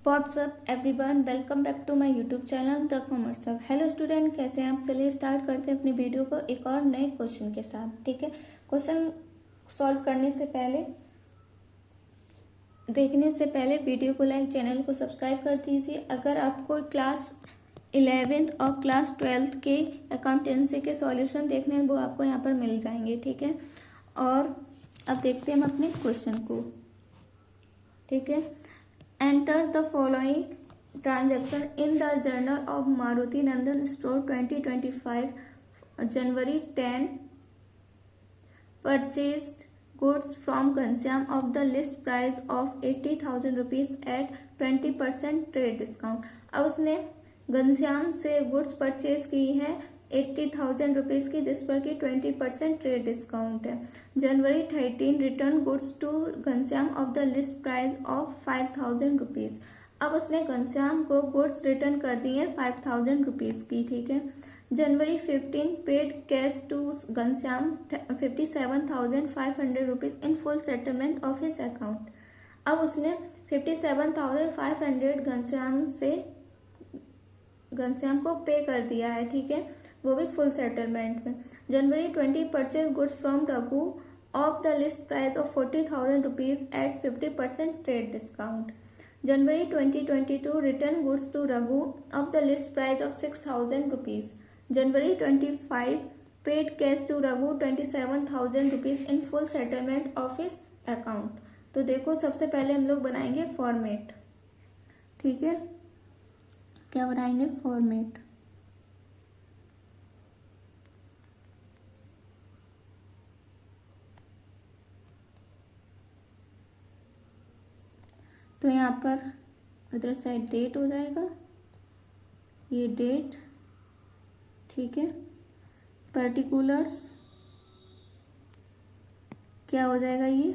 WhatsApp everyone, welcome back to my YouTube channel the Commerce Hub. Hello student, कैसे हैं आप? चलिए start करते हैं अपनी वीडियो को एक और नए क्वेश्चन के साथ। ठीक है, क्वेश्चन सॉल्व करने से पहले, देखने से पहले वीडियो को लाइक, चैनल को सब्सक्राइब कर दीजिए। अगर आपको क्लास 11th और क्लास 12th के अकाउंटेंसी के सॉल्यूशन देखने हैं वो आपको यहाँ पर मिल जाएंगे। ठीक है, और अब देखते हैं हम अपने क्वेश्चन को। ठीक है, enters the following transaction in the journal of Maruti Nandan Store 2025 January 10 purchased goods from Ghanshyam of the list price of 80,000 rupees at 20% trade discount। अब उसने घनश्याम से गुड्स परचेज की है 80,000 रुपीज की, जिस पर की 20% ट्रेड डिस्काउंट है। January 13 return goods to Ghanshyam of the list price of 5,000 rupees. अब उसने घनश्याम को गुड्स रिटर्न कर दिए 5,000 रुपीज की। ठीक है, January 15 paid cash to Ghanshyam 57,500 rupees in full settlement of his account. अब उसने 57,500 घनश्याम को पे कर दिया है। ठीक है, वो भी फुल सेटलमेंट में। January 20 purchase goods from Raghu of the list price of 40,000 rupees at 50% trade discount. January 2022 return goods to Raghu of the list price of 6,000 rupees. January 25 paid cash to Raghu 27,000 rupees in full settlement of his account. तो देखो, सबसे पहले हम लोग बनाएंगे format. ठीक है, क्या बनाएंगे? फॉर्मेट। तो यहाँ पर अदर साइड डेट हो जाएगा, ये डेट। ठीक है, पर्टिकुलर्स क्या हो जाएगा? ये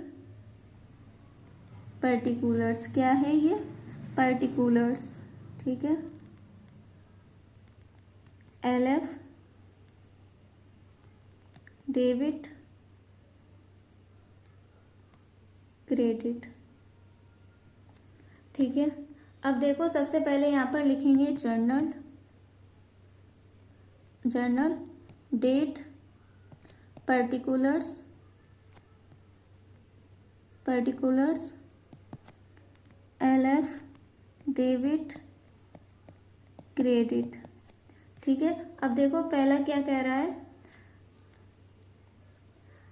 पर्टिकुलर्स क्या है? ये पर्टिकुलर्स। ठीक है, LF डेबिट क्रेडिट। ठीक है, अब देखो, सबसे पहले यहाँ पर लिखेंगे journal. Journal date particulars LF debit credit. ठीक है, अब देखो पहला क्या कह रहा है?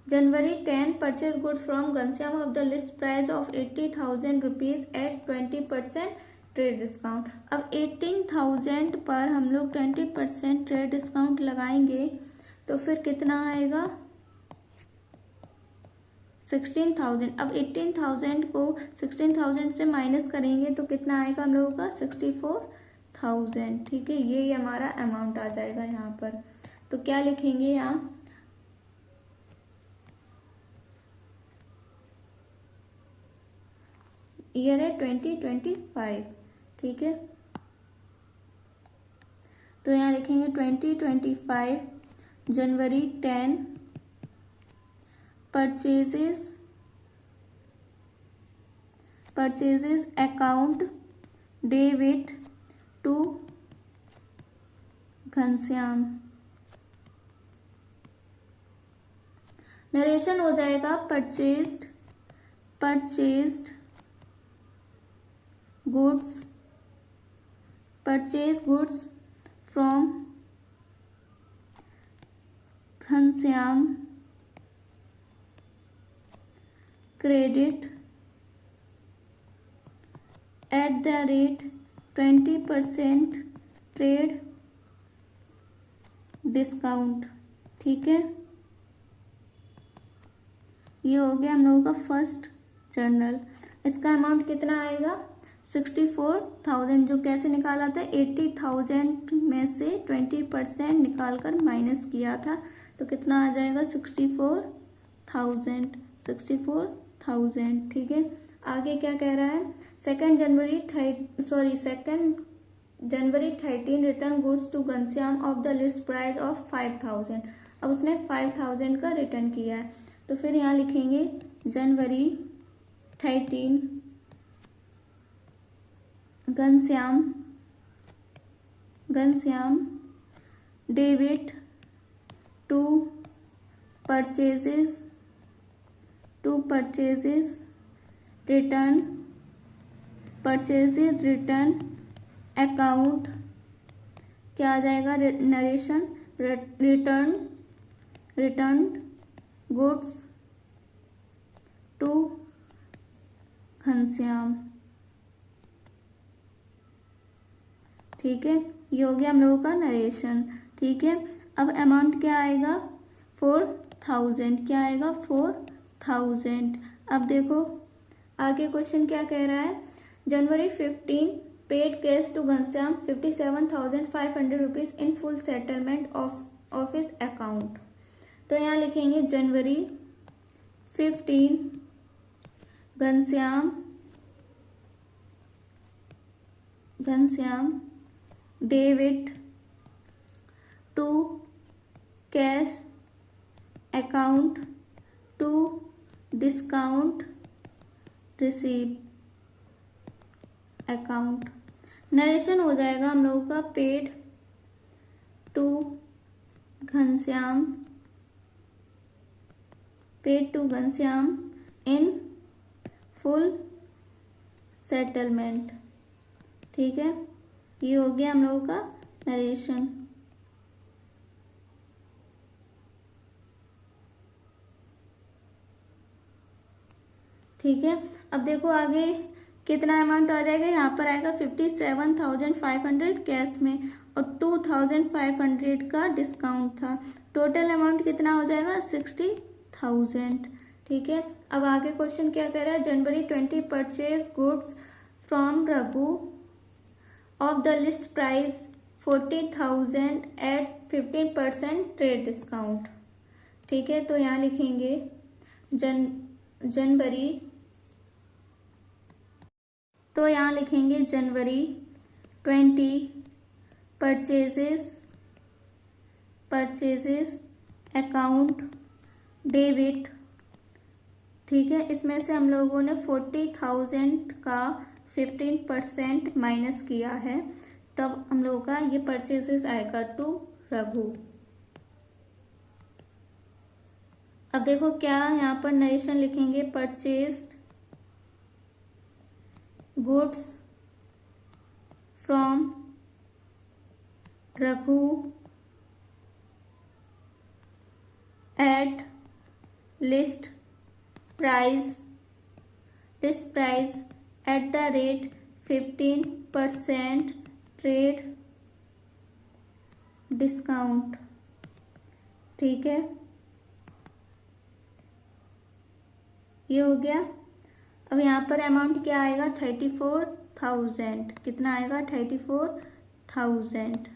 January 10 purchase good from Ghanshyam of the list price of 80,000 rupees at 20% trade discount. अब 18,000 पर हम लोग 20% ट्रेड डिस्काउंट लगाएंगे तो फिर कितना आएगा? 16,000। अब 18,000 को 16,000 से माइनस करेंगे तो कितना आएगा हम लोगों का? 64,000। ठीक है, ये हमारा अमाउंट आ जाएगा यहाँ पर। तो क्या लिखेंगे यहाँ? ईयर है 2025। ठीक है, तो यहाँ लिखेंगे 2025 January 10 purchases account debit to Ghanshyam. Narration हो जाएगा purchased goods from Ghanshyam credit at the rate 20% trade discount. ठीक है, ये हो गया हम लोगों का फर्स्ट जर्नल। इसका अमाउंट कितना आएगा? 64,000। जो कैसे निकाला था? 80,000 में से 20% निकाल कर माइनस किया था, तो कितना आ जाएगा? 64,000। ठीक है, आगे क्या कह रहा है? Second January 13 return goods to Ghanshyam of the list price of 5,000। अब उसने 5,000 का रिटर्न किया है, तो फिर यहाँ लिखेंगे January 13 Ghanshyam debit to purchases return account, क्या आ जाएगा, narration, return goods to Ghanshyam. ठीक है, ये हो गया हम लोगों का नरेशन। ठीक है, अब अमाउंट क्या आएगा, 4000, क्या आएगा 4000। अब देखो आगे क्वेश्चन क्या कह रहा है, January 15 paid cash to Ghanshyam 57,500 rupees in full settlement of his account. तो यहाँ लिखेंगे January 15 Ghanshyam debit to cash account to discount receive account. Narration हो जाएगा हम लोगों का paid to Ghanshyam in full settlement. ठीक है, ये हो गया हम लोगों का नरेशन। ठीक है, अब देखो आगे कितना अमाउंट आ जाएगा, यहाँ पर आएगा 57,500 कैश में और 2,500 का डिस्काउंट था। टोटल अमाउंट कितना हो जाएगा 60,000। ठीक है, अब आगे क्वेश्चन क्या कह रहा है, January 20 purchase goods from Raghu of the list price 40,000 at 15% trade discount. ठीक है, तो यहाँ लिखेंगे जनवरी 20 परचेजेस अकाउंट डेबिट। ठीक है, इसमें से हम लोगों ने 40,000 का 15% माइनस किया है, तब हम लोगों का ये परचेजेस आएगा टू रघु। अब देखो क्या यहाँ पर नरेशन लिखेंगे, purchase goods from Raghu eight list price at the rate 15% trade discount. ठीक है, ये हो गया। अब यहाँ पर अमाउंट क्या आएगा 34,000, कितना आएगा 34,000।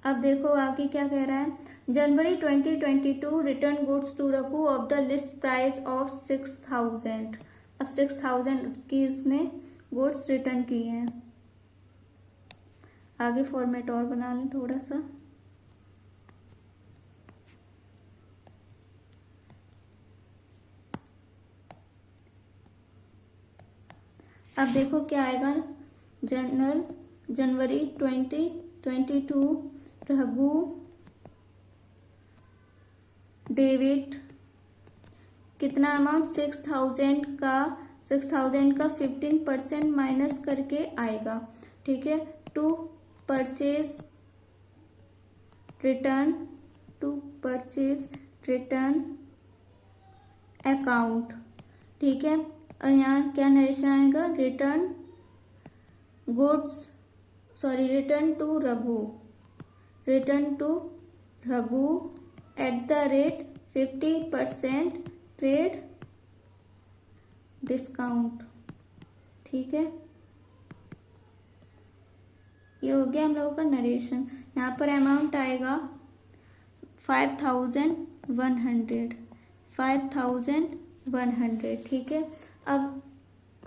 अब देखो आगे क्या कह रहा है, January 2022 return goods to Raghu of the list price of 6,000। अब 6,000 की इसने गुड्स रिटर्न किए हैं। आगे फॉर्मेट और बना लें थोड़ा सा। अब देखो क्या आएगा, जनवरी 2022 रघु डेबिट कितना अमाउंट 6,000 का 15% माइनस करके आएगा। ठीक है, टू परचेज रिटर्न अकाउंट। ठीक है, और यहाँ क्या नरेशन आएगा, return to Raghu at the rate 50% trade discount. ठीक है, ये हो गया हम लोगों का नरेशन। यहाँ पर अमाउंट आएगा 5,100। ठीक है, अब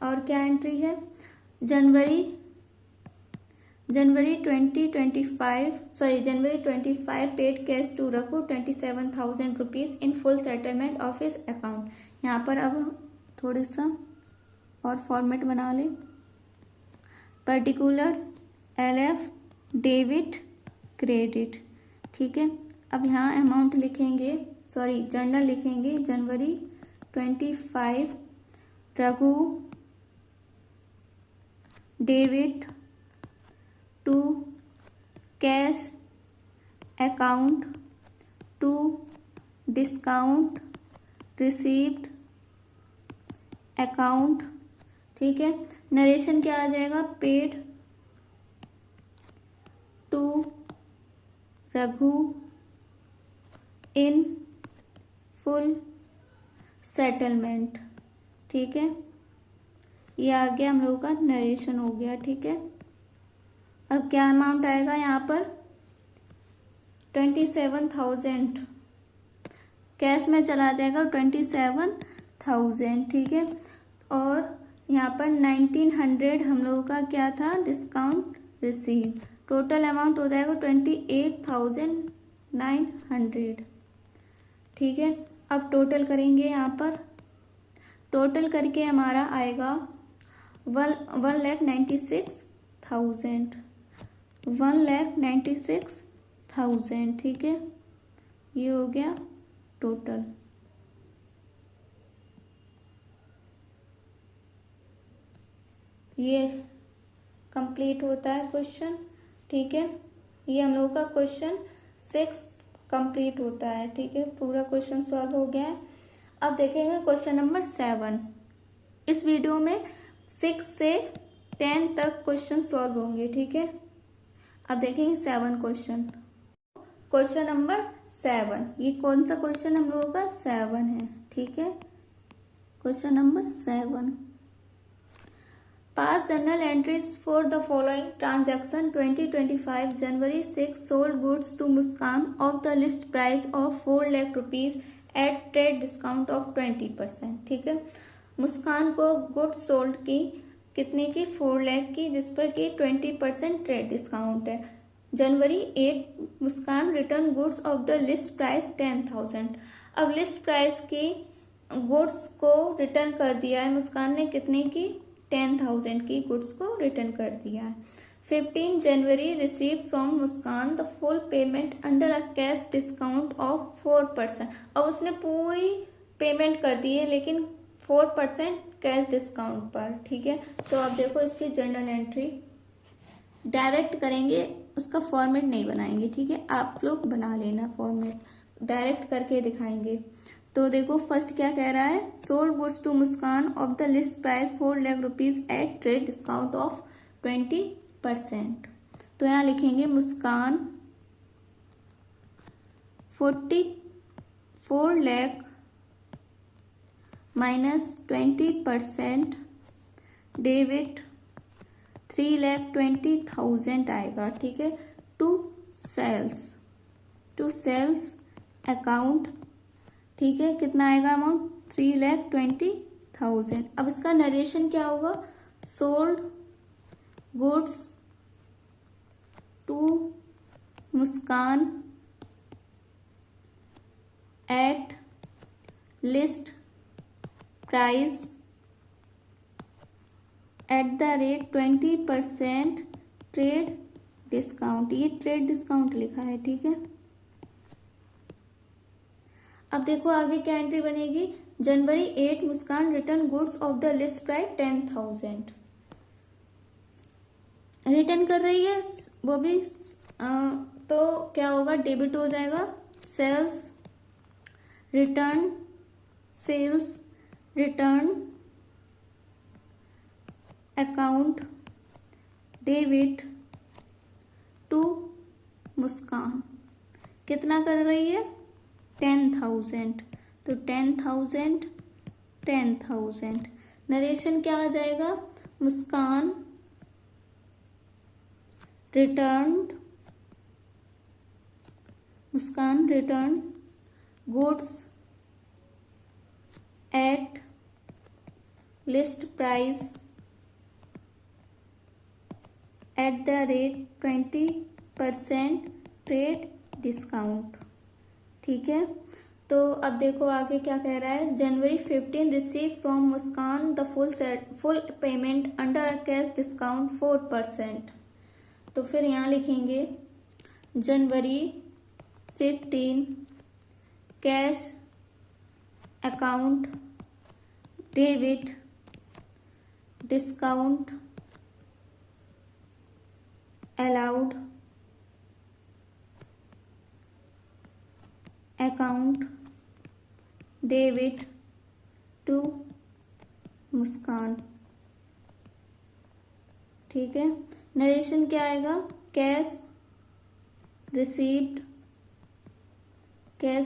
और क्या एंट्री है, January 25 paid cash to Raghu 27,000 rupees in full settlement of his account. यहाँ पर अब थोड़ा सा और फॉर्मेट बना लें। Particulars LF, debit credit. ठीक है, अब यहाँ अमाउंट लिखेंगे, सॉरी जर्नल लिखेंगे। January 25 Raghu debit to cash account to discount received account. ठीक है, नरेशन क्या आ जाएगा? Paid to Raghu in full settlement. ठीक है, ये आ गया हम लोगों का नरेशन हो गया। ठीक है, अब क्या अमाउंट आएगा यहाँ पर? 27,000 कैश में चला जाएगा 27,000। ठीक है, और यहाँ पर 1900 हम लोगों का क्या था? Discount receive. टोटल अमाउंट हो जाएगा 28,900। ठीक है, अब टोटल करेंगे। यहाँ पर टोटल करके हमारा आएगा 1,96,000। 1,96,000। ठीक है, ये हो गया टोटल। ये कंप्लीट होता है क्वेश्चन। ठीक है, ये हम लोगों का क्वेश्चन 6 कंप्लीट होता है। ठीक है, पूरा क्वेश्चन सॉल्व हो गया है। अब देखेंगे क्वेश्चन नंबर 7। इस वीडियो में 6 से 10 तक क्वेश्चन सॉल्व होंगे। ठीक है, अब देखेंगे 7 क्वेश्चन। क्वेश्चन नंबर 7, ये कौन सा क्वेश्चन हम लोगों का? 7 है। ठीक है, question number 7। Past journal entries for the following transaction: 2025 January 6 sold goods to Muskan of the list price of 4 lakh rupees at trade discount of 20%। ठीक है, मुस्कान को गुड्स सोल्ड की कितने की? 4 लाख की, जिस पर कि 20% ट्रेड डिस्काउंट है। January 8 Muskan return goods of the list price 10,000। अब लिस्ट प्राइस की गुड्स को रिटर्न कर दिया है मुस्कान ने, कितने की? 10,000 की गुड्स को रिटर्न कर दिया है। 15 January receive from Muskan the full payment under a cash discount of 4%। अब उसने पूरी पेमेंट कर दी है, लेकिन 4% कैश डिस्काउंट पर। ठीक है, तो अब देखो इसकी जर्नल एंट्री डायरेक्ट करेंगे, उसका फॉर्मेट नहीं बनाएंगे। ठीक है, आप लोग बना लेना फॉर्मेट, डायरेक्ट करके दिखाएंगे। तो देखो फर्स्ट क्या कह रहा है? Sold goods to Muskan of the list price 4 lakh rupees at trade discount of 20%। तो यहाँ लिखेंगे मुस्कान 44 लाख माइनस 20% डेबिट 3,20,000 आएगा। ठीक है, टू सेल्स अकाउंट। ठीक है, कितना आएगा अमाउंट? 3,20,000। अब इसका नरेशन क्या होगा? Sold goods to Muskan at list price at the rate 20% trade discount. ये ट्रेड डिस्काउंट लिखा है। ठीक है, अब देखो आगे क्या एंट्री बनेगी? January 8 Muskan return goods of the list price 10,000 return कर रही है वो भी। तो क्या होगा? डेबिट हो जाएगा। Sales return account debit to Muskan. कितना कर रही है? 10,000। तो 10,000। नरेशन क्या आ जाएगा? Muskan return goods at list price at the rate 20% trade discount. ठीक है, तो अब देखो आगे क्या कह रहा है। January 15 receive from Muskan the full payment under a cash discount 4%। तो फिर यहाँ लिखेंगे January 15 cash account debit discount allowed account debit to Muskan. ठीक है, नरेशन क्या आएगा, cash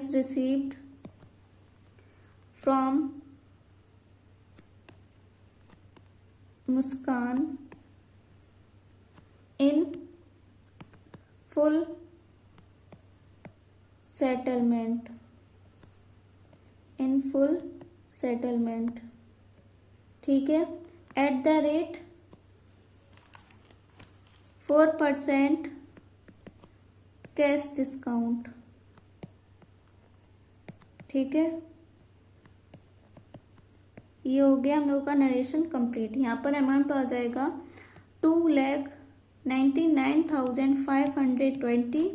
received from Muskan in full settlement ठीक है, at the rate 4% cash discount. ठीक है, ये हो गया हम लोग का नरेशन कंप्लीट। यहाँ पर अमाउंट आ जाएगा 2,99,520,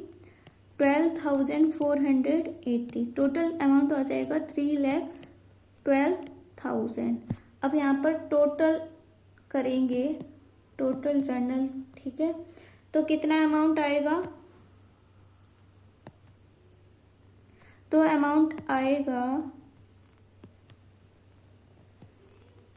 12,480, टोटल अमाउंट आ जाएगा 3,12,000। अब यहाँ पर टोटल करेंगे, टोटल जर्नल। ठीक है, तो कितना अमाउंट आएगा, तो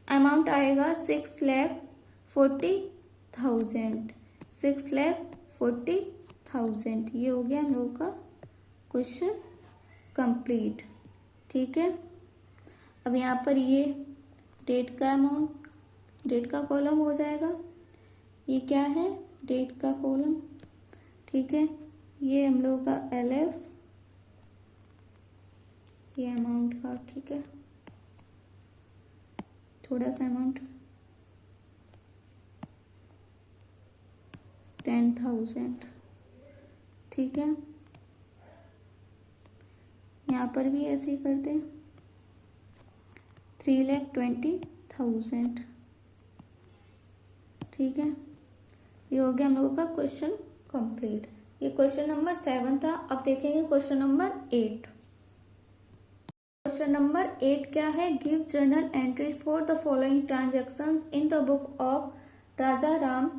अमाउंट आएगा 6,40,000, 6,40,000। ये हो गया हम लोगों का क्वेश्चन कंप्लीट। ठीक है, अब यहाँ पर ये डेट का अमाउंट, डेट का कॉलम हो जाएगा। ये क्या है, डेट का कॉलम। ठीक है, ये हम लोगों का LF, ये अमाउंट का। ठीक है, थोड़ा सा अमाउंट 10,000। ठीक है, यहाँ पर भी ऐसे ही करते हैं 3,20,000। ठीक है, ये हो गया हम लोगों का क्वेश्चन कंप्लीट। ये क्वेश्चन नंबर 7 था। अब देखेंगे क्वेश्चन नंबर 8। क्वेश्चन नंबर 8 क्या है, give journal entry for the following transactions in the book of Raja Ram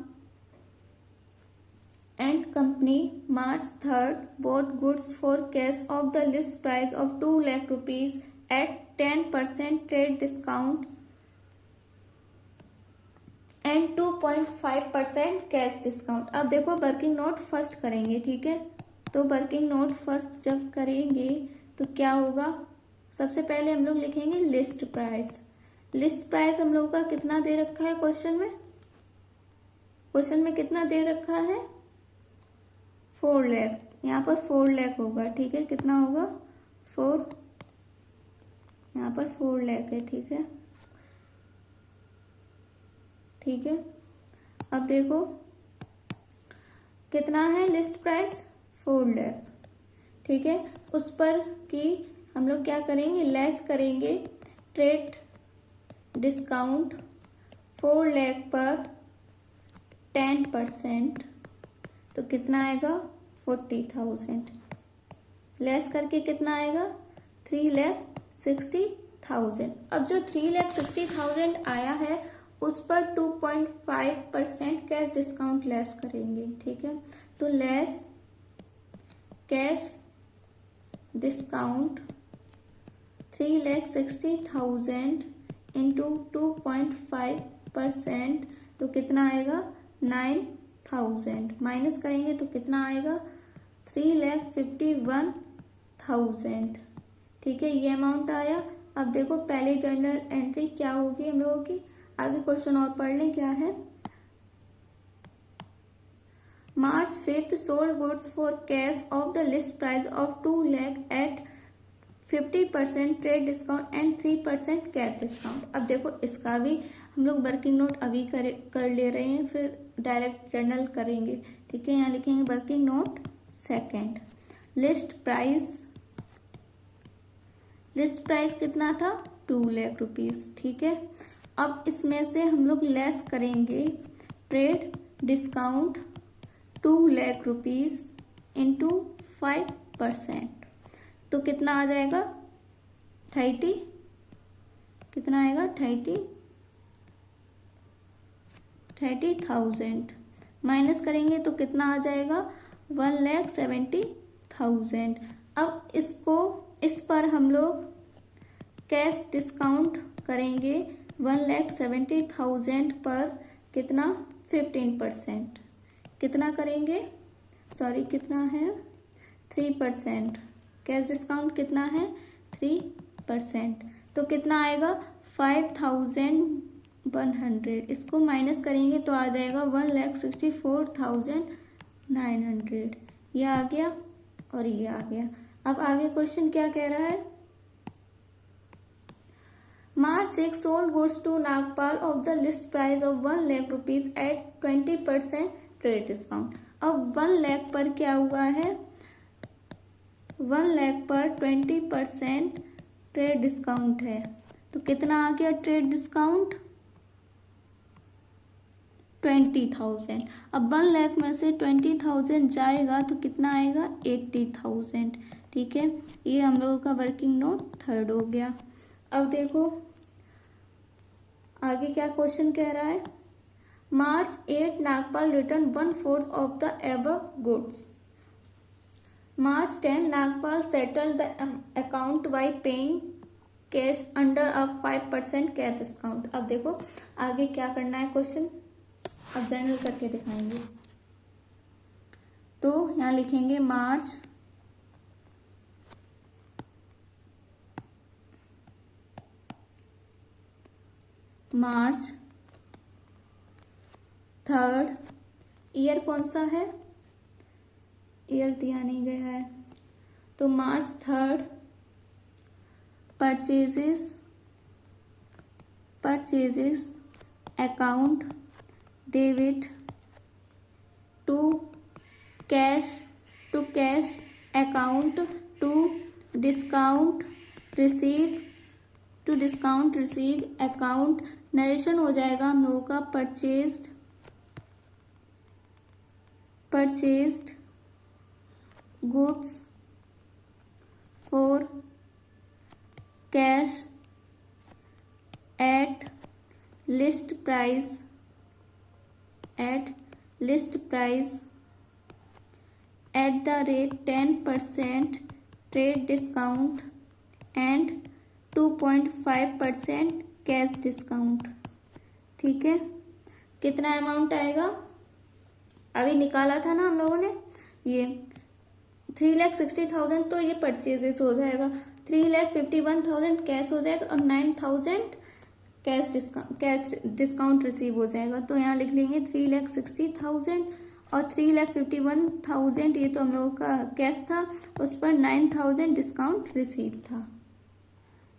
and company March 3rd bought goods for cash of the list price of 2 lakh rupees at 10% trade discount and 2.5% cash discount. अब देखो working note first करेंगे। ठीक है, तो working note first जब करेंगे तो क्या होगा, सबसे पहले हम लोग लिखेंगे लिस्ट प्राइस। लिस्ट प्राइस हम लोग का कितना दे रखा है क्वेश्चन में कितना दे रखा है, 4 लाख। यहाँ पर 4 लाख होगा। ठीक है, कितना होगा 4, यहाँ पर 4 लाख है। ठीक है, ठीक है, अब देखो कितना है लिस्ट प्राइस, 4 लाख। ठीक है, उस पर की हम लोग क्या करेंगे, लेस करेंगे ट्रेड डिस्काउंट 4 लाख पर 10%, तो कितना आएगा 40,000। लेस करके कितना आएगा 3,60,000। अब जो 3,60,000 आया है उस पर 2.5% कैश डिस्काउंट लेस करेंगे। ठीक है, तो लेस कैश डिस्काउंट 3,60,000 इंटू 2.5%, तो कितना आएगा 9,000। माइनस करेंगे तो कितना आएगा 3,51,000। ठीक है, ये अमाउंट आया। अब देखो पहले जर्नल एंट्री क्या होगी हम लोगों की, आगे क्वेश्चन और पढ़ लें क्या है। March 5th sold goods for cash of the list price of 2 lakh at 50% trade discount and 3% cash discount. अब देखो इसका भी हम लोग वर्किंग नोट अभी कर ले रहे हैं, फिर डायरेक्ट जर्नल करेंगे। ठीक है, यहाँ लिखेंगे working note second, list price list price कितना था 2 लाख रुपीज। ठीक है, अब इसमें से हम लोग लेस करेंगे trade discount 2 lakh rupees into 5%, तो कितना आ जाएगा 30, कितना आएगा 30,000 माइनस करेंगे तो कितना आ जाएगा 1,70,000। अब इसको इस पर हम लोग कैश डिस्काउंट करेंगे 1,70,000 पर कितना 15%, कितना करेंगे सॉरी कितना है 3%, कैश डिस्काउंट कितना है 3%, तो कितना आएगा 5,100, इसको माइनस करेंगे तो आ जाएगा 1,64,900। ये आ गया और ये आ गया। अब आगे क्वेश्चन क्या कह रहा है, March 6 sold goods to Nagpal of the list price of 1 lakh rupees at 20% trade discount। अब 1 लाख पर क्या हुआ है 1 लाख पर 20% ट्रेड डिस्काउंट है, तो कितना आ गया ट्रेड डिस्काउंट 20,000। अब 1 लाख में से 20,000 जाएगा तो कितना आएगा 80,000। ठीक है, ये हम लोगों का वर्किंग नोट थर्ड हो गया। अब देखो आगे क्या क्वेश्चन कह रहा है, March 8 Nagpal return 1/4 of the above goods. March 10 Nagpal settle the account by paying cash under a 5% cash discount. अब देखो आगे क्या करना है क्वेश्चन, अब जनरल करके दिखाएंगे। तो यहाँ लिखेंगे मार्च थर्ड, ईयर कौन सा है, ईयर दिया नहीं गया है, तो March 3 purchases account debit to cash account to discount receive account. Narration हो जाएगा हम लोगों का purchased goods for cash at list price at the rate 10% trade discount and 2.5% cash discount. ठीक है, कितना अमाउंट आएगा अभी निकाला था ना हम लोगों ने, ये 3,60,000 तो ये परचेजेस हो जाएगा, 3,51,000 कैश हो जाएगा और 9,000 कैश डिस्काउंट रिसीव हो जाएगा। तो यहाँ लिख लेंगे 3,60,000 और 3,51,000 ये तो हम लोगों का कैश था, उस पर 9,000 डिस्काउंट रिसीव था।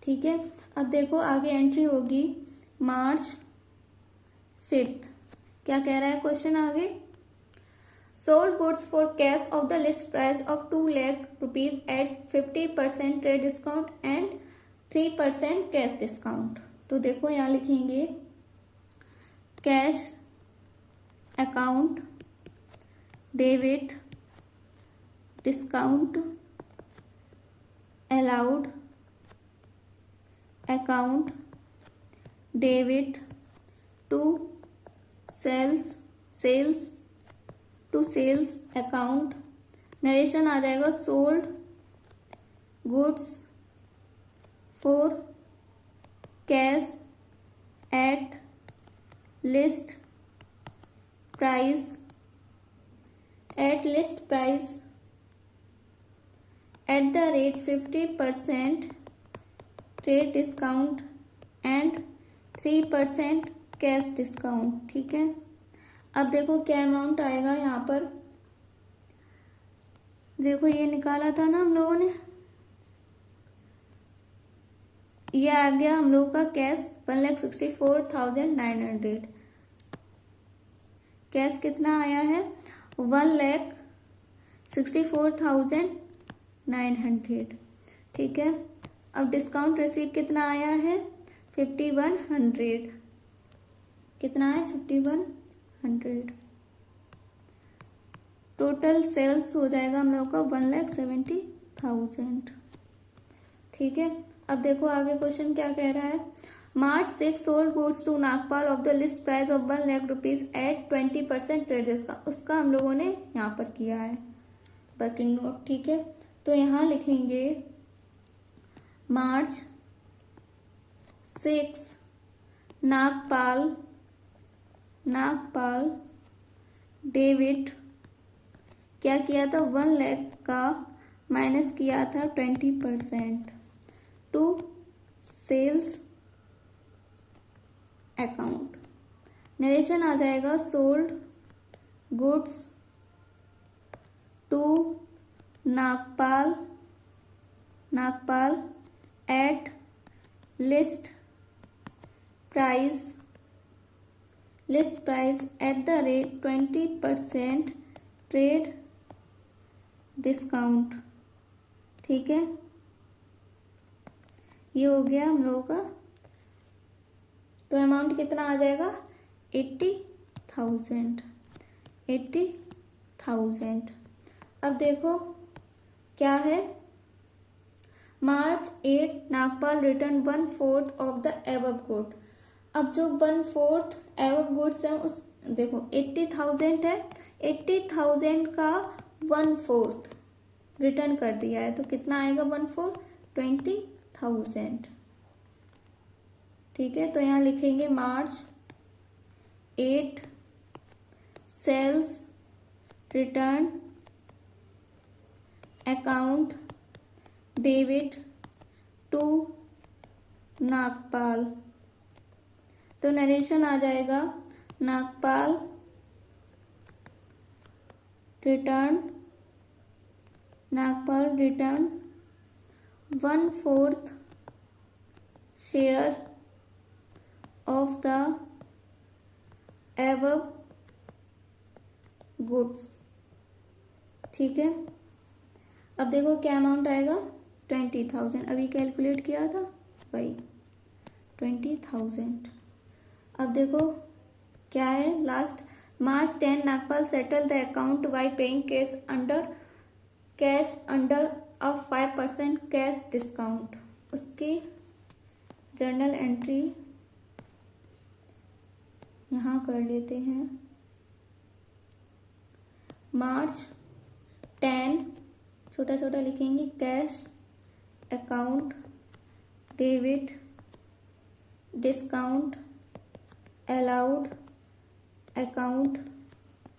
ठीक है, अब देखो आगे एंट्री होगी March 5। क्या कह रहा है क्वेश्चन आगे, sold goods for cash of the list price of 2 lakh rupees at 50% trade discount and 3% cash discount. तो देखो यहाँ लिखेंगे cash account debit discount allowed account debit to sales account. Narration आ जाएगा sold goods for cash at list price at the rate 50% trade discount and 3% cash discount. ठीक है, अब देखो क्या अमाउंट आएगा यहाँ पर, देखो ये निकाला था ना हम लोगों ने, ये आ गया हम लोगों का कैश 1,64,900, कैश कितना आया है 1,64,900। ठीक है, अब डिस्काउंट रिसीव कितना आया है 5100, कितना है 5100। टोटल सेल्स हो जाएगा हम लोग का 1,70,000। ठीक है, अब देखो आगे क्वेश्चन क्या कह रहा है। March 6 sold goods to Nagpal of the list price of 1 lakh rupees at 20% trade discount. उसका हम लोगों ने यहाँ पर किया है वर्किंग नोट। ठीक है, तो यहाँ लिखेंगे March 6 नागपाल डेविड क्या किया था 1 लाख का माइनस किया था 20% टू सेल्स अकाउंट। नरेशन आ जाएगा sold goods to Nagpal at list price at the rate 20% trade discount. ठीक है, ये हो गया हम लोगों का। तो अमाउंट कितना आ जाएगा 80,000। अब देखो क्या है, March 8 Nagpal return 1/4 of the above good. अब जो 1/4 एबव गुड्स है उस देखो 80,000 है, 80,000 का 1/4 रिटर्न कर दिया है तो कितना आएगा 1/4 20,000। ठीक है, तो यहाँ लिखेंगे March 8 sales return account debit to Nagpal. तो नरेशन आ जाएगा Nagpal return 1/4 share of the above goods. ठीक है, अब देखो क्या अमाउंट आएगा 20,000, अभी कैलकुलेट किया था वही 20,000। अब देखो क्या है last, March 10 Nagpal settle the account by paying cash under a 5% cash discount. उसकी जर्नल एंट्री यहाँ कर लेते हैं। March 10 छोटा छोटा लिखेंगे, cash account debit discount allowed account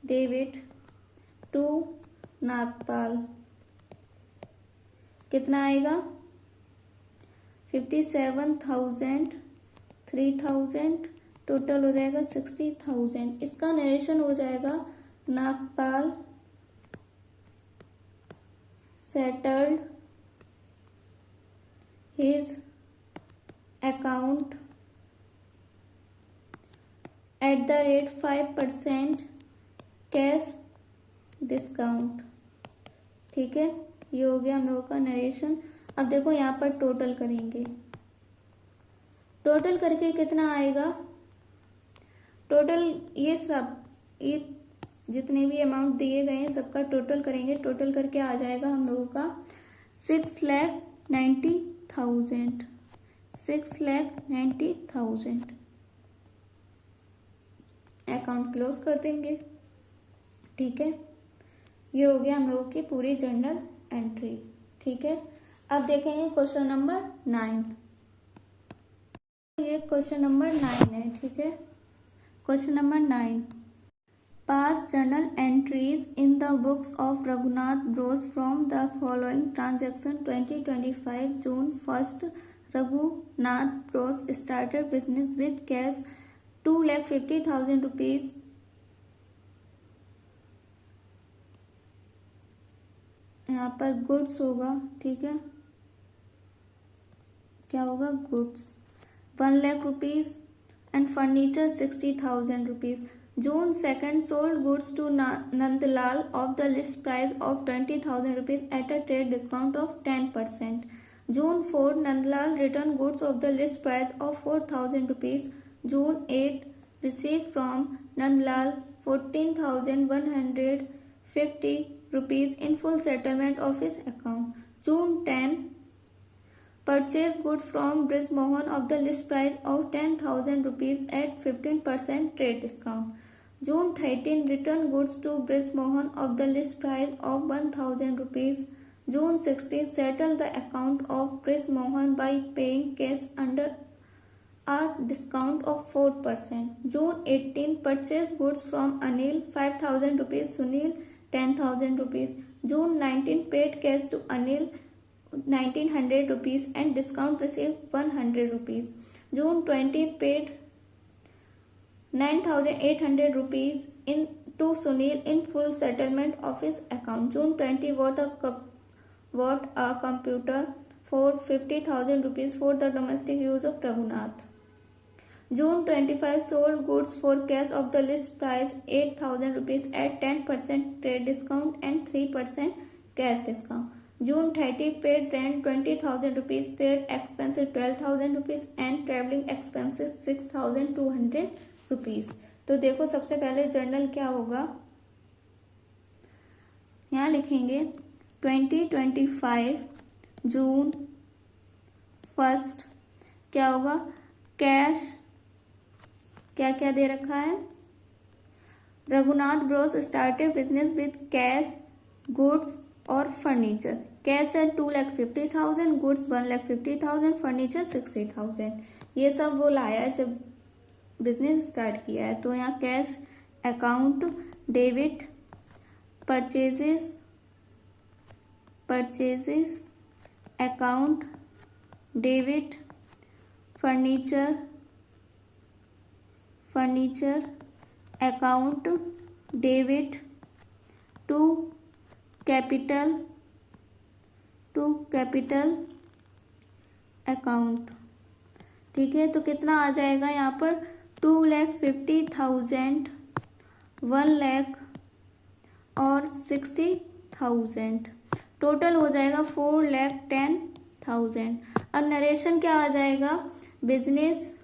debit to Nagpal. कितना आएगा 57,000 3,000 टोटल हो जाएगा 60,000। इसका नरेशन हो जाएगा Nagpal settled his account eight the rate 5% cash discount. ठीक है, ये हो गया हम लोगों का नरेशन। अब देखो यहाँ पर टोटल करेंगे, टोटल करके कितना आएगा, टोटल ये जितने भी अमाउंट दिए गए हैं सबका टोटल करेंगे। टोटल करके आ जाएगा हम लोगों का 6,90,000 6,90,000। अकाउंट क्लोज कर देंगे। ठीक है, ये हो गया हम लोगों की पूरी जर्नल एंट्री। ठीक है, अब देखेंगे क्वेश्चन नंबर 9। ये क्वेश्चन नंबर 9 है। ठीक है, question number 9, pass journal entries in the books of Raghunath Bros from the following transaction 2025 June 1 Raghunath Bros started business with cash 2,50,000 rupees यहाँ पर गुड्स होगा। ठीक है, क्या होगा goods 1 lakh rupees and furniture 60,000 rupees. June 2 sold goods to Nandlal of the list price of 20,000 rupees at a trade discount of 10%. June 4, Nandlal returned goods of the list price of 4,000 rupees. June 8, received from Nandlal 14,150 rupees in full settlement of his account. June 10, purchased goods from Brij Mohan of the list price of 10,000 rupees at 15% trade discount. June 13, returned goods to Brij Mohan of the list price of 1,000 rupees. June 16, settled the account of Brij Mohan by paying cash under a discount of 4%. June 18, purchased goods from Anil 5,000 rupees, Sunil 10,000 rupees. June 19, paid cash to Anil 1,900 rupees and discount received 100 rupees. June 20, paid 9,800 rupees to Sunil in full settlement of his account. June 20, bought a computer for 50,000 rupees for the domestic use of Raghunath. June 25, sold goods for cash of the list price 8,000 rupees at 10% trade discount and 3% cash discount. June 30, paid rent 20,000 rupees, trade expenses 12,000 rupees and traveling expenses 6,200 rupees. तो देखो सबसे पहले journal क्या होगा, यहाँ लिखेंगे 2025 जून 1 क्या होगा, कैश क्या क्या दे रखा है, Raghunath Bros started business with cash goods और फर्नीचर। कैश है 2,50,000, गुड्स 1,50,000, फर्नीचर 60,000। ये सब वो लाया जब बिजनेस स्टार्ट किया है। तो यहाँ cash account debit, purchases account debit, furniture account debit, to capital account. ठीक है, तो कितना आ जाएगा यहाँ पर 2,50,000, 1,00,000 और 60,000, टोटल हो जाएगा 4,10,000। अब नरेशन क्या आ जाएगा, business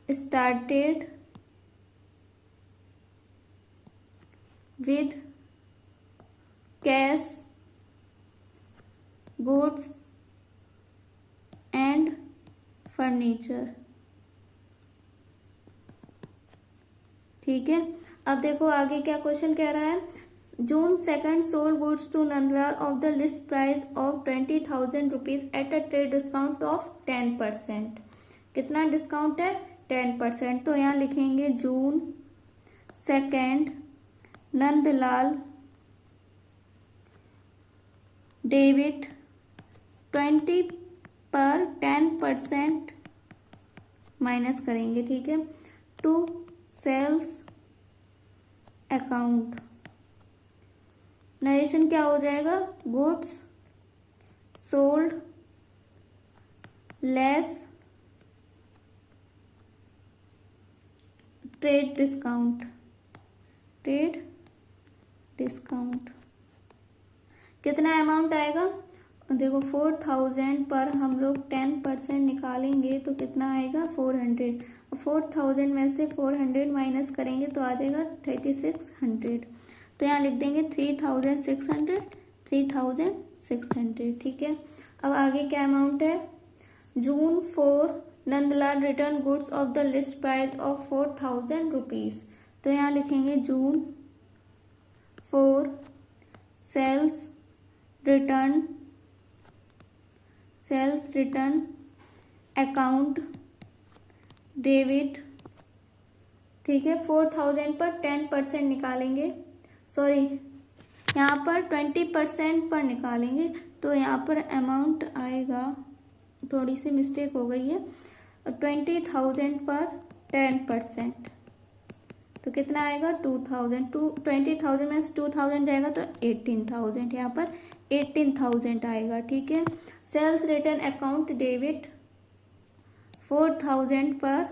started with cash goods and furniture. ठीक है, अब देखो आगे क्या क्वेश्चन कह रहा है। June 2 sold goods to Nandlal of the list price of 20,000 rupees at a trade discount of 10%। कितना डिस्काउंट है, 10%। तो यहाँ लिखेंगे जून 2 नंदलाल डेबिट 20 पर 10% माइनस करेंगे। ठीक है, टू सेल्स अकाउंट। नरेशन क्या हो जाएगा, goods sold less trade discount. कितना अमाउंट आएगा, देखो 4,000 पर हम लोग 10% निकालेंगे तो कितना आएगा 400। 4,000 में से 400 माइनस करेंगे तो आ जाएगा 3,600। तो यहाँ लिख देंगे 3,600। ठीक है, अब आगे क्या अमाउंट है। जून 4 Nandlal return goods of the list price of 4,000 rupees. तो यहाँ लिखेंगे जून 4 सेल्स रिटर्न अकाउंट डेबिट। ठीक है, 4,000 पर 10% निकालेंगे, सॉरी यहाँ पर 20% पर निकालेंगे तो यहाँ पर अमाउंट आएगा, थोड़ी सी मिस्टेक हो गई है, 20,000 पर 10% तो कितना आएगा 2,000। 20,000 में से 2,000 जाएगा तो 18,000, यहाँ पर 18,000 आएगा। ठीक है, सेल्स रिटर्न अकाउंट डेबिट 4,000 पर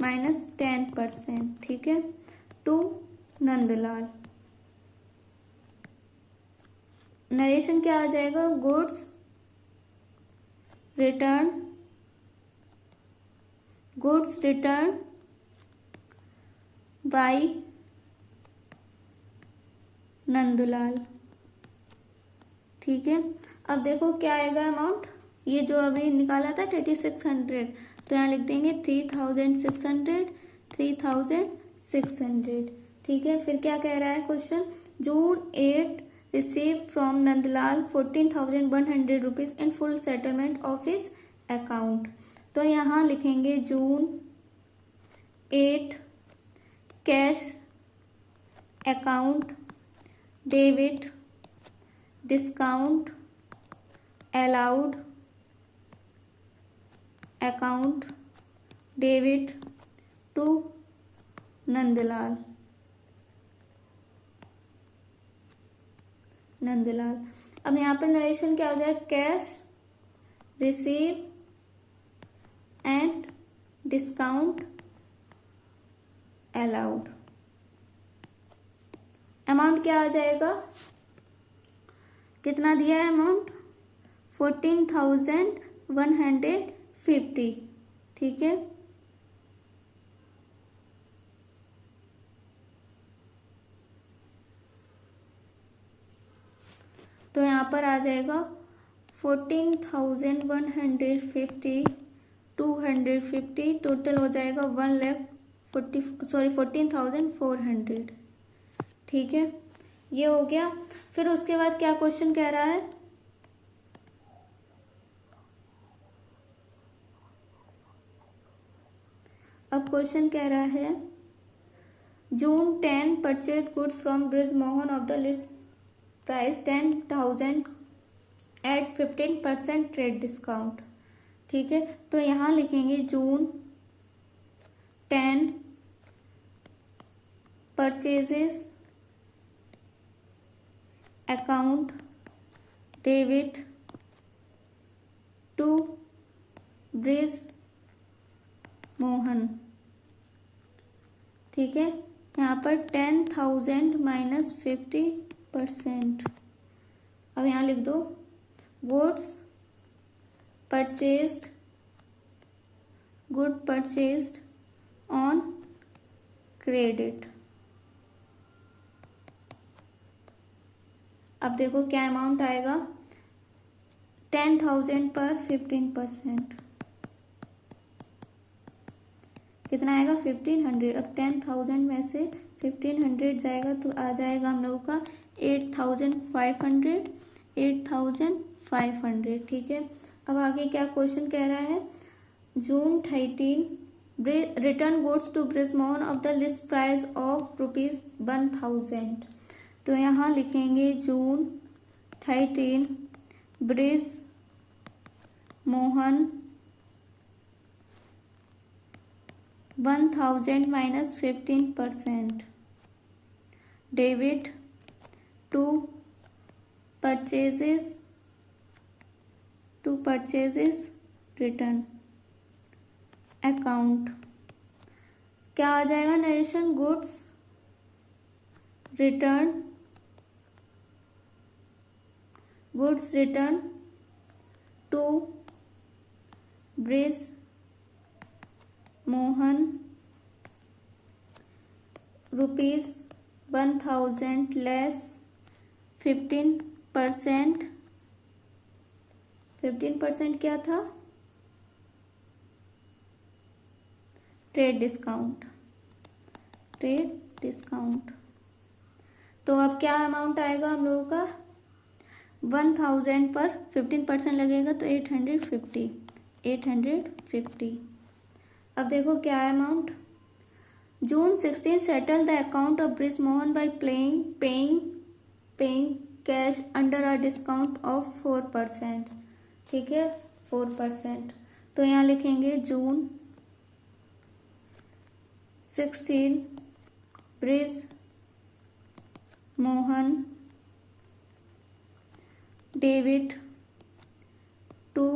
माइनस 10%। ठीक है, टू नंदलाल। नरेशन क्या आ जाएगा, goods return goods return by Nandlal. ठीक है, अब देखो क्या आएगा अमाउंट, ये जो अभी निकाला था 3600, तो यहाँ लिख देंगे 3600, 3600। ठीक है, फिर क्या कह रहा है question, June 8 receive from Nandlal 14,100 rupees in full settlement of his account. तो यहाँ लिखेंगे June 8 cash account debit discount allowed account debit to Nandlal. अब यहाँ पर नरेशन क्या हो जाए, cash receive and discount allowed. Amount क्या आ जाएगा, कितना दिया है अमाउंट, 14,150। ठीक है, तो यहाँ पर आ जाएगा 14,150, 250, टोटल हो जाएगा 14,400। ठीक है, ये हो गया। फिर उसके बाद क्या क्वेश्चन कह रहा है, अब क्वेश्चन कह रहा है June 10 purchase goods from Brij Mohan of the list price 10,000 at 15% trade discount. ठीक है, तो यहाँ लिखेंगे June 10 purchases account debit to Brij Mohan. ठीक है, यहाँ पर 10,000 माइनस 50%। अब यहाँ लिख दो गुड परचेज्ड ऑन क्रेडिट। अब देखो क्या अमाउंट आएगा, 10,000 पर 15%, कितना आएगा 1500। अब 10,000 में से 1500 जाएगा तो आ जाएगा हम लोगों का 8,500। ठीक है, अब आगे क्या क्वेश्चन कह रहा है, June 13 return goods to Brij Mohan of the list price of ₹1,000। तो यहाँ लिखेंगे June 13 Brij Mohan 1,000 minus 15% debit to purchases return account. क्या आ जाएगा narration, goods return to Brij Mohan ₹1,000 less 15%। 15% क्या था, ट्रेड डिस्काउंट। तो अब क्या अमाउंट आएगा हम लोगों का, 1,000 पर 15% लगेगा तो 850। अब देखो क्या है amount, June 16 settle the account of Brij Mohan by paying cash under a discount of 4%। ठीक है, 4%। तो यहाँ लिखेंगे June 16 Brij Mohan debit to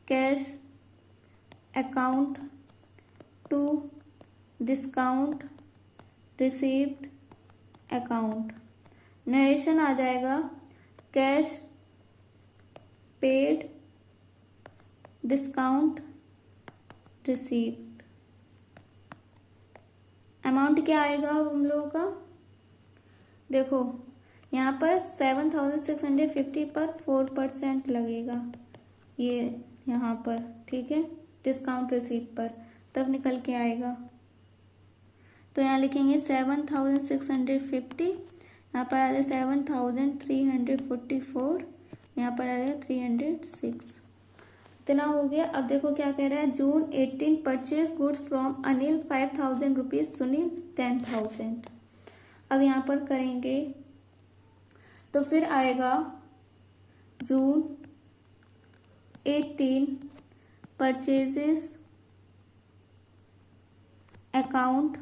cash account to discount received account. Narration आ जाएगा cash paid discount received. Amount क्या आएगा हम लोगों का, देखो यहाँ पर 7,650 पर 4% लगेगा, ये यहाँ पर, ठीक है, डिस्काउंट रिसीट पर, तब निकल के आएगा। तो यहाँ लिखेंगे 7,650, यहाँ पर आ जाए 7,344, यहाँ पर आ जाए 306, इतना हो गया। अब देखो क्या कह रहा है, June 18 purchase goods from Anil 5,000 rupees, Sunil 10,000। अब यहाँ पर करेंगे तो फिर आएगा June 18 purchases account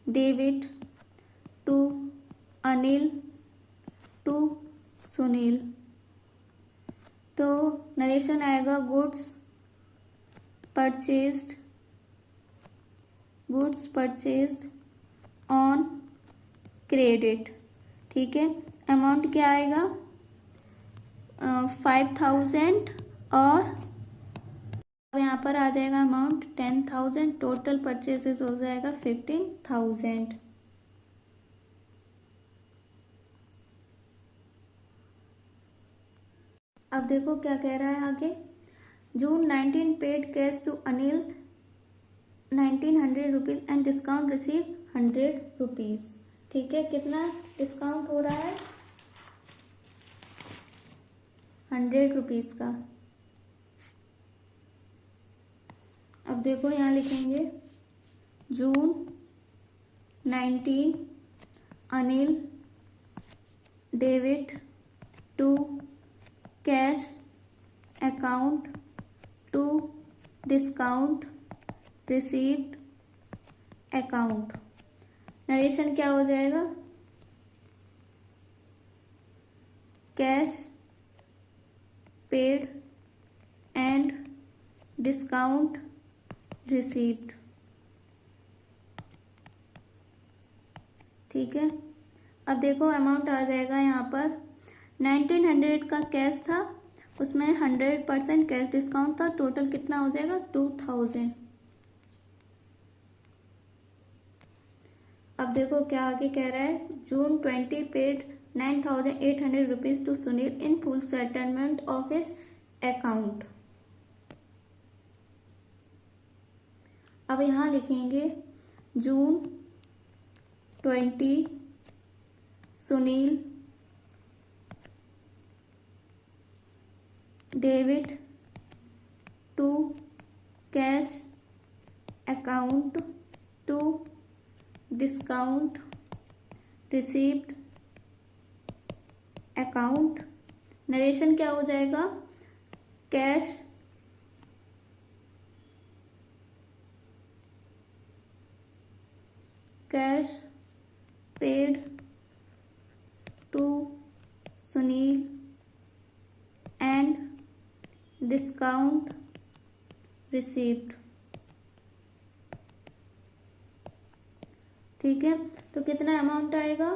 debit to Anil to Sunil. तो नरेशन आएगा गुड्स परचेज्ड ऑन क्रेडिट, ठीक है। अमाउंट क्या आएगा 5,000 और यहाँ पर आ जाएगा अमाउंट 10,000, टोटल परचेजेस हो जाएगा 15,000। अब देखो क्या कह रहा है आगे, June 19 paid cash to Anil 1,900 rupees and discount receive 100 rupees, ठीक है। कितना डिस्काउंट हो रहा है 100 रुपीज का। अब देखो यहाँ लिखेंगे June 19 Anil debit to cash account to discount received account. Narration क्या हो जाएगा, cash paid and discount received, ठीक है। अब देखो अमाउंट आ जाएगा यहाँ पर 1,900 का कैश था, उसमें 100% कैश डिस्काउंट था, टोटल कितना हो जाएगा 2,000। अब देखो क्या आगे कह रहा है, June 20 paid 9,800 rupees to Sunil in full settlement of his account. अब यहाँ लिखेंगे June 20 Sunil debit to cash account to discount received account. Narration क्या हो जाएगा, cash paid to Sunil and discount received, ठीक है। तो कितना अमाउंट आएगा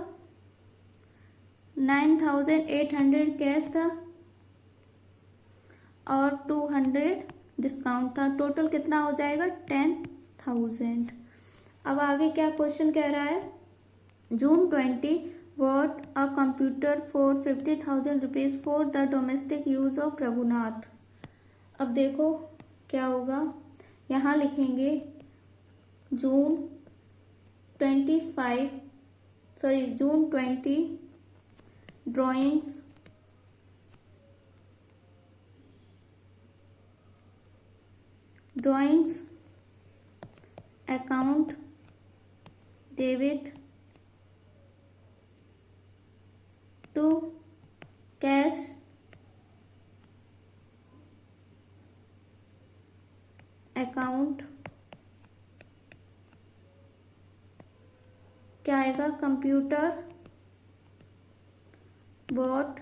9,800 कैश था और 200 डिस्काउंट था, टोटल कितना हो जाएगा 10,000। अब आगे क्या क्वेश्चन कह रहा है, June 20 bought a computer for 50,000 rupees for the domestic use of Raghunath. अब देखो क्या होगा, यहाँ लिखेंगे June 20 drawings account debit to cash account, क्या आएगा computer bought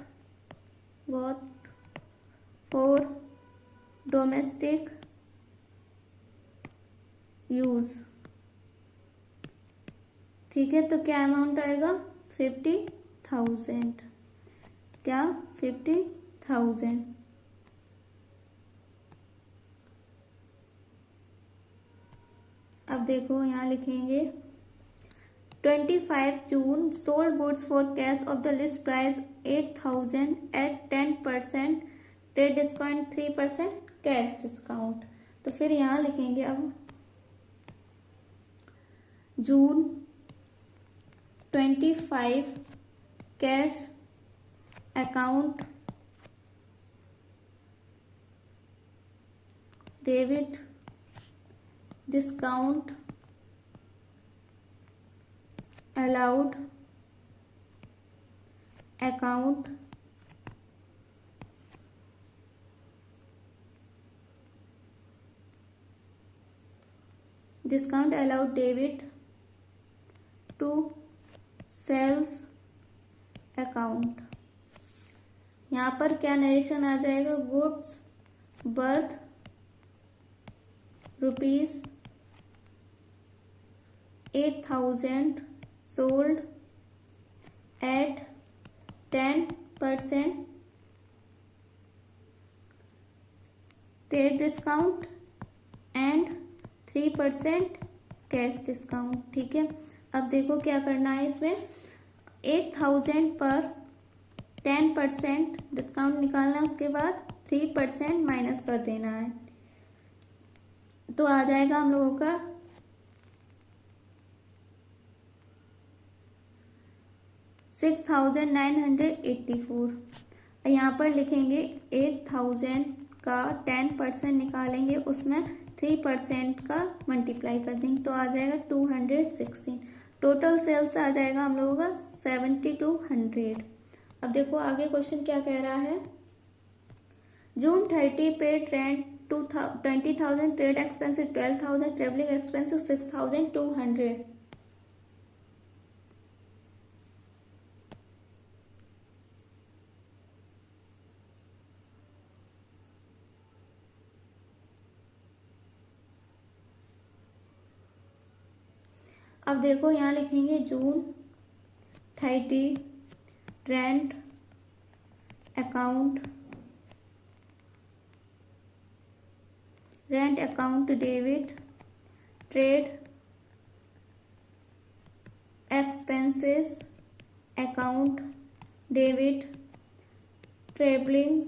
for domestic use, ठीक है। तो क्या अमाउंट आएगा 50,000, क्या 50,000। अब देखो यहाँ लिखेंगे 25 June sold goods for cash of the list price 8,000 at 10% trade discount 3% cash discount. तो फिर यहाँ लिखेंगे अब June 25 cash account debit discount allowed account discount allowed debit to sales account. यहाँ पर क्या नरेशन आ जाएगा, goods worth ₹8,000 sold at 10% trade discount and 3% cash discount. ठीक है, अब देखो क्या करना है इसमें, 8,000 पर 10% डिस्काउंट निकालना है, उसके बाद 3% माइनस कर देना है, तो आ जाएगा हम लोगों का 6,984। यहाँ पर लिखेंगे 8,000 का 10% निकालेंगे, उसमें 3% का मल्टीप्लाई कर देंगे, तो आ जाएगा 216। टोटल सेल्स आ जाएगा हम लोगों का 7,200। अब देखो आगे क्वेश्चन क्या कह रहा है, June 30 paid rent 20,000, trade expensive 12,000, travelling expensive 6,200। अब देखो यहाँ लिखेंगे June 30 rent account debit trade expenses account debit travelling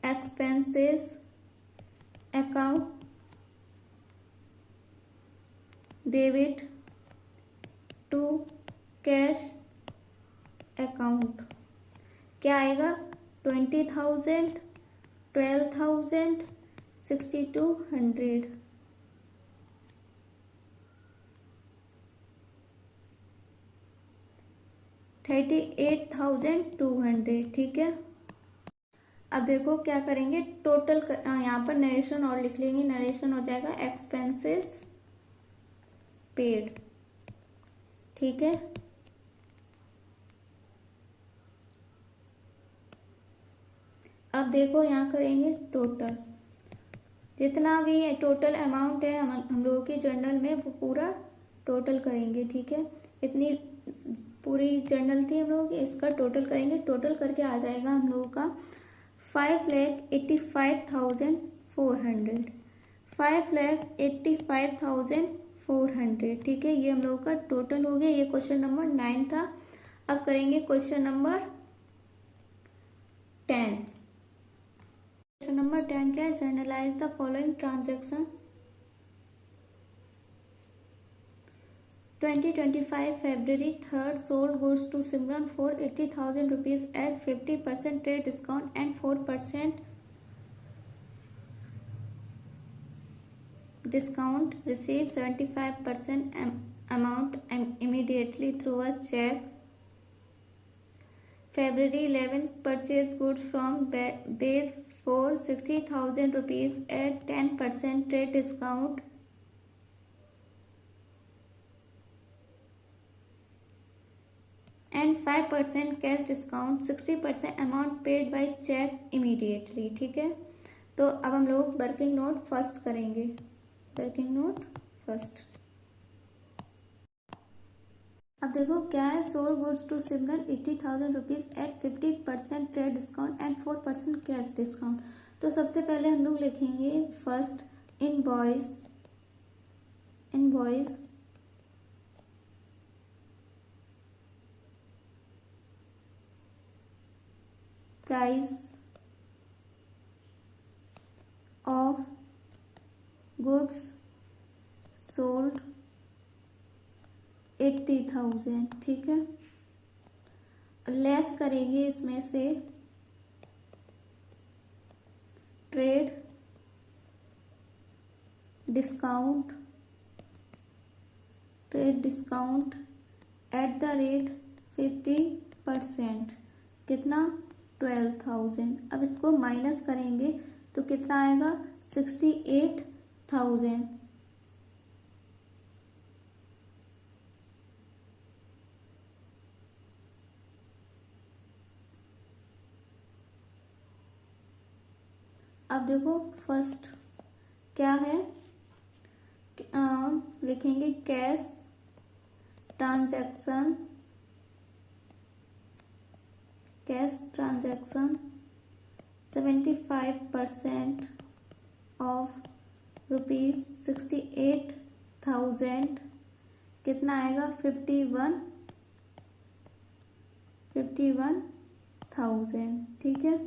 expenses account debit to cash account. क्या आएगा, 20,000, 12,000, 6,200। $38,200। ठीक है, अब देखो क्या करेंगे, टोटल यहाँ पर नरेशन और लिख लेंगे, नरेशन हो जाएगा एक्सपेंसेस पेड। ठीक है, अब देखो यहाँ करेंगे टोटल, जितना भी टोटल अमाउंट है हम लोगों की जर्नल में वो पूरा टोटल करेंगे। ठीक है, इतनी पूरी जर्नल थी हम लोगों की, इसका टोटल करेंगे, टोटल करके आ जाएगा हम लोगों का 5,85,400, 5,85,400। ठीक है, ये हम लोगों का टोटल हो गया। ये क्वेश्चन नंबर 9 था। अब करेंगे क्वेश्चन नंबर 10। क्वेश्चन नंबर 10 क्या है, generalized the following transaction. 2025 February 3rd sold goods to Simran for 80,000 rupees at 50% trade discount and 4% discount. Received 75% amount immediately through a check. February 11th purchased goods from Bath for 60,000 rupees at 10% trade discount and 5% cash discount. 60% amount paid by check immediately। ठीक है, तो अब हम लोग working note first करेंगे। Working note first, अब देखो क्या है, sold goods to Simran 80,000 rupees at 50% trade discount and 4% cash discount. तो सबसे पहले हम लोग लिखेंगे first invoice, invoice price of goods sold 80,000, ठीक है। लेस करेंगे इसमें से trade discount, trade discount at the rate 50%, कितना 12,000। अब इसको माइनस करेंगे तो कितना आएगा 68,000। अब देखो फर्स्ट क्या है, लिखेंगे cash transaction, cash transaction 75% of ₹68,000, कितना आएगा 51,000, ठीक है।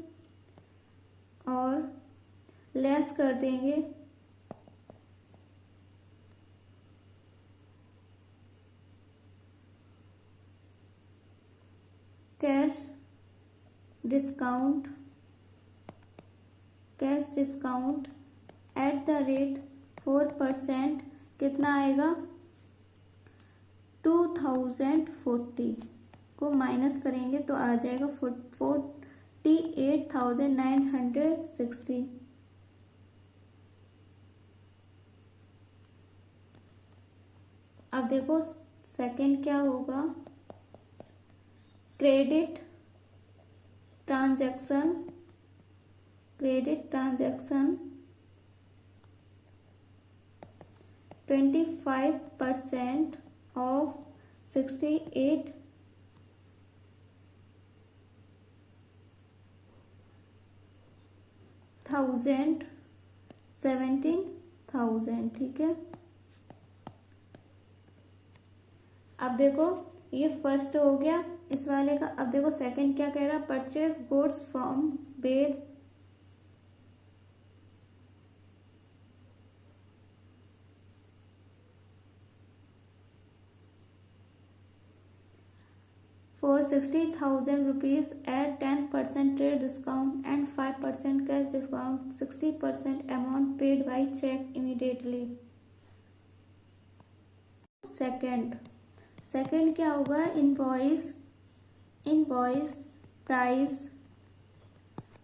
और लेस कर देंगे cash discount, cash discount at the rate 4%, कितना आएगा 2040 को माइनस करेंगे तो आ जाएगा 48,960। अब देखो सेकंड क्या होगा, credit transaction, credit transaction 25% of 68,000 17,000, ठीक है। अब देखो ये फर्स्ट हो गया इस वाले का। अब देखो सेकंड क्या कह रहा, purchase goods from Ved for 60,000 rupees at 10% trade discount and 5% cash discount, 60% amount paid by check immediately। Second क्या होगा, invoice, invoice price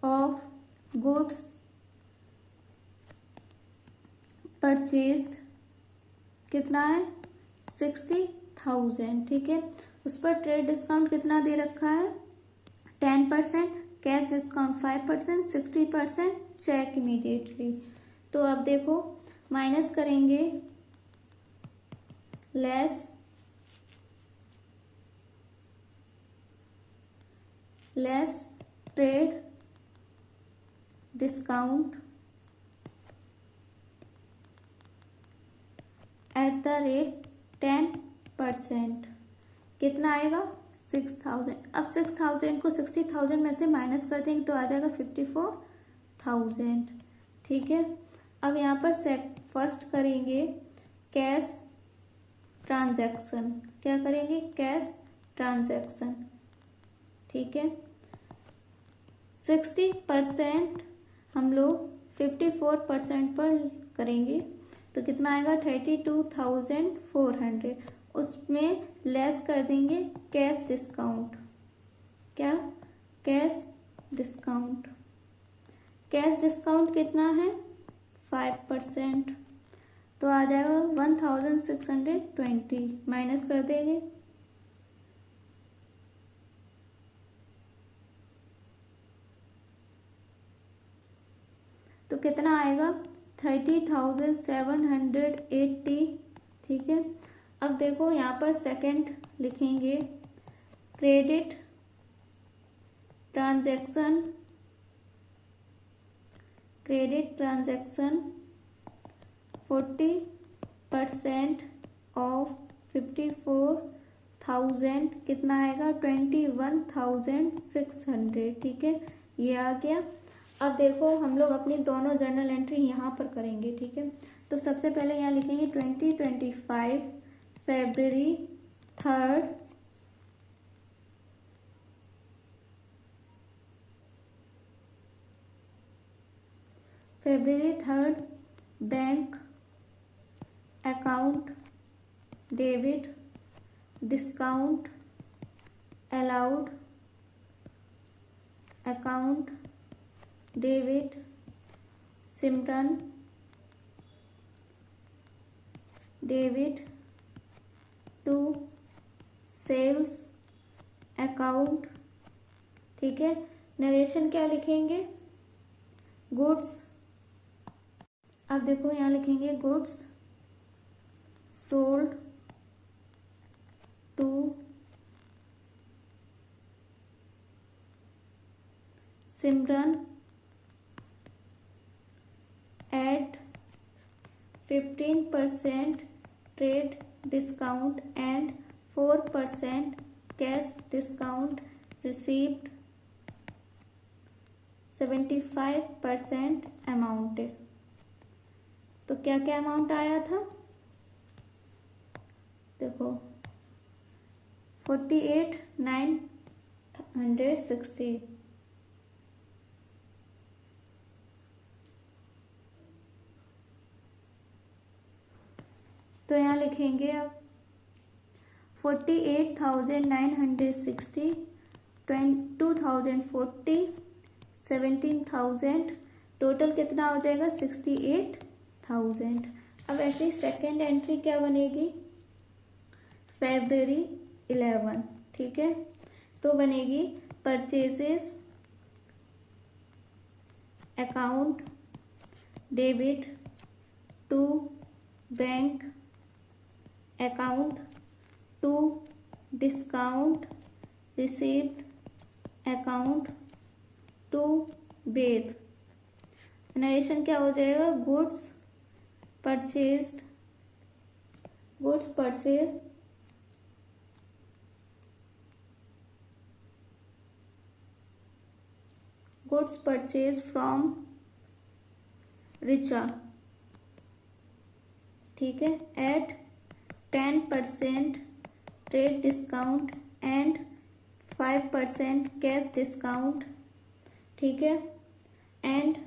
of goods purchased, कितना है 60,000, ठीक है। उस पर ट्रेड डिस्काउंट कितना दे रखा है 10%, कैश डिस्काउंट 5%, 60% चेक इमीडिएटली। तो अब देखो माइनस करेंगे less trade discount at the rate 10%, कितना आएगा 6,000। अब 6,000 को 60,000 में से माइनस कर देंगे तो आ जाएगा 54,000, ठीक है। अब यहाँ पर फर्स्ट करेंगे कैश ट्रांजैक्शन, क्या करेंगे कैश ट्रांजैक्शन, ठीक है। 60% हम लोग 54% पर करेंगे तो कितना आएगा 32,400। उसमें लेस कर देंगे कैश डिस्काउंट, क्या कैश डिस्काउंट, कैश डिस्काउंट कितना है 5%, तो आ जाएगा 1,620, माइनस कर देंगे तो कितना आएगा 30,780, ठीक है। अब देखो यहाँ पर सेकंड लिखेंगे credit transaction credit transaction 40% of 54,000 कितना आएगा 21,600। ठीक है, ये आ गया। अब देखो हम लोग अपनी दोनों जर्नल एंट्री यहाँ पर करेंगे। ठीक है, तो सबसे पहले यहाँ लिखेंगे 2025 February 3rd bank account debit discount allowed account debit Simran debit to sales account. ठीक है, नरेशन क्या लिखेंगे गुड्स। अब देखो यहाँ लिखेंगे goods sold to Simran at 15% trade discount and 4% cash discount received 75% amount. तो क्या क्या अमाउंट आया था देखो 48,960। तो यहाँ लिखेंगे अब 48,960 2040 17,000 टोटल कितना हो जाएगा 68,000। अब ऐसे ही सेकेंड एंट्री क्या बनेगी February 11। ठीक है, तो बनेगी purchases account debit to bank account to discount received account to Ved. Narration क्या हो जाएगा गुड्स परचेज फ्रॉम रिचा। ठीक है, at 10% trade discount and 5% cash discount. ठीक है, and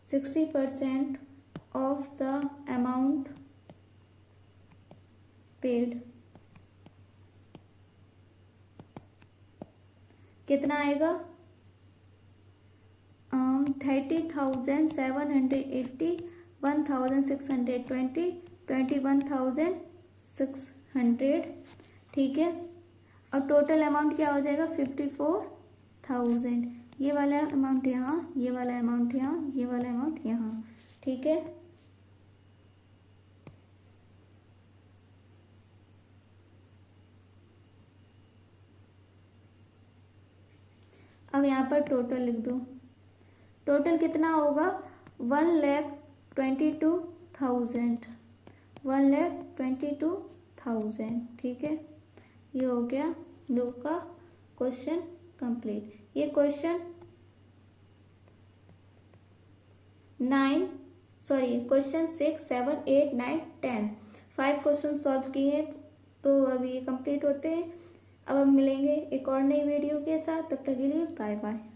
60% of the amount paid। कितना आएगा 30,780 1,620 21,600। ठीक है, और टोटल अमाउंट क्या हो जाएगा 54,000। ये वाला अमाउंट यहाँ, ये वाला अमाउंट यहाँ, ये वाला अमाउंट यहाँ। ठीक है, अब यहाँ पर टोटल लिख दो। टोटल कितना होगा 1,22,000 1,22,000। ठीक है, ये हो गया लो का क्वेश्चन कंप्लीट। ये क्वेश्चन 6, 7, 8, 9, 10 5 क्वेश्चन सॉल्व किए, तो अब ये कंप्लीट होते हैं। अब हम मिलेंगे एक और नई वीडियो के साथ, तब तक के लिए बाय बाय।